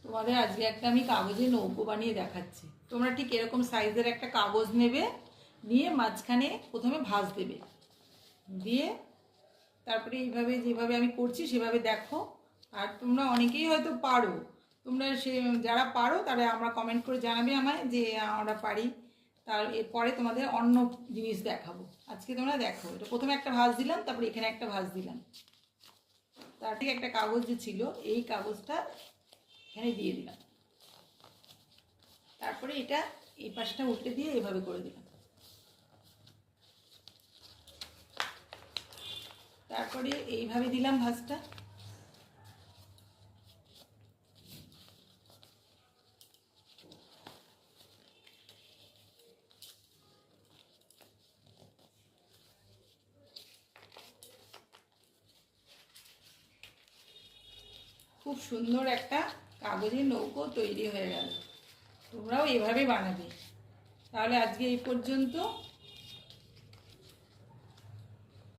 তোমাদের আজকে একটা আমি কাগজে নৌকো বানিয়ে দেখাচ্ছি। তোমরা ঠিক এরকম সাইজের একটা কাগজ নেবে, নিয়ে মাঝখানে প্রথমে ভাঁজ দেবে, দিয়ে তারপরে এইভাবে যেভাবে আমি করছি সেভাবে দেখো। আর তোমরা অনেকেই হয়তো পারো, তোমরা যারা পারো তারা আমরা কমেন্ট করে জানাবে আমায় যে আমরা পারি। তার এরপরে তোমাদের অন্য জিনিস দেখাবো। আজকে তোমরা দেখো, এটা প্রথমে একটা ভাঁজ দিলাম, তারপরে এখানে একটা ভাঁজ দিলাম, তার ঠিক একটা কাগজ যে ছিল এই কাগজটা এখানে দিয়ে দিলাম, তারপরে এটা এই পাশটা উল্টে দিয়ে এভাবে করে দিলাম, তারপরে এইভাবে দিলাম ভাঁজটা। খুব সুন্দর একটা কাগজের নৌকো তৈরি হয়ে গেল। তোমরাও এভাবে বানাবে। তাহলে আজকে এই পর্যন্ত।